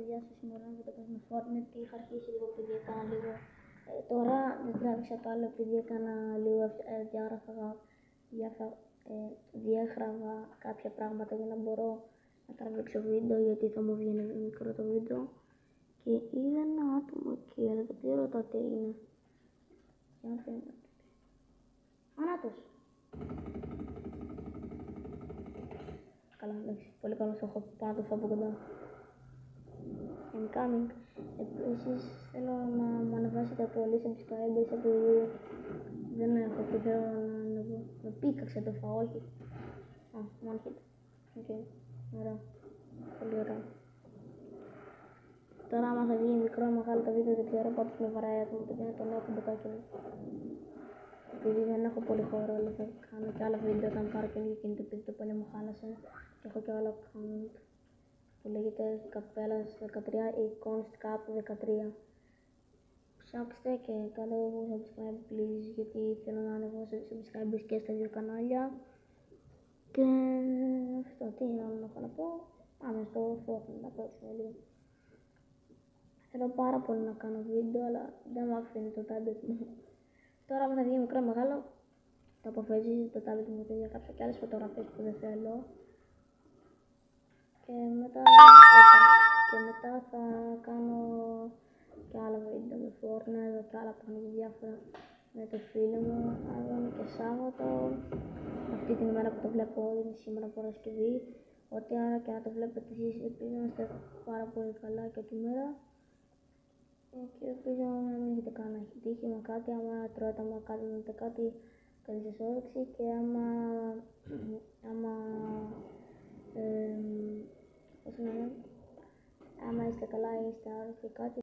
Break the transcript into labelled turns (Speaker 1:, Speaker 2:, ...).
Speaker 1: Γεια σας, σήμερα να το κάνουμε Fortnite. Είχα αρχίσει λίγο επειδή έκανα λίγο. Τώρα δεν τράβηξα το άλλο επειδή έκανα λίγο. Διέγραφα κάποια πράγματα για να μπορώ να τραβήξω βίντεο, γιατί θα μου βγαίνει μικρό το βίντεο. Και είδα ένα άτομο εκεί, αλλά δεν ξέρω τι είναι. Για να φαίνεται. Ανάτος. Καλά, εντάξει, πολύ καλό στο έχω πάνω το από κοντά. I'm coming. Επίσης θέλω να μου ανεβάσετε πολύ subscribers επειδή δεν έχω και θέλω να ανεβώ. Με πίκαξε το φαό, όχι. One hit. Οκ, ωραία. Πολύ ωραία. Τώρα άμα θα βγει μικρό ή μεγάλο το βίντεο δεν ξέρω πότε με βαράει άτομο και είναι το νέο κουμποκάκι μου. Επειδή δεν έχω πολύ χώρο, αλλά θα κάνω και άλλα βίντεο όταν πάρω και λίγο κινητό επειδή το πολύ μου χάλασε. Και έχω και άλλο account που λέγεται Καπέλας 13 ή Constcap 13. Ψάξτε και κάντε subscribe please, γιατί θέλω να ανεβώ subscribers και στα δύο κανάλια. Και αυτό, τι άλλο να έχω να πω. Πάμε στο Fortnite να παίξουμε λίγο. Θέλω πάρα πολύ να κάνω βίντεο, αλλά δεν μου αφήνει το tablet μου. Τώρα άμα θα βγει μικρό ή μεγάλο, το αποφασίζει το tablet μου και διαγράψω και άλλες φωτογραφίες που δεν θέλω. Και μετά θα κάνω και άλλα βίντεο με Fortnite και άλλα παιχνίδια διάφορα με το φίλο μου. Αύριο είναι και Σάββατο. Αυτή την ημέρα που το βλέπω είναι σήμερα Παρασκευή. Ό,τι άρα και να το βλέπετε εσείς, ελπίζω να είστε πάρα πολύ καλά και τη μέρα. Και ελπίζω να μην έχετε κανένα τύχη με κάτι, άμα τρώτε, άμα κάνετε κάτι καλή σας όρεξη και άμα είστε καλά ή είστε άρρωστοι κάτι.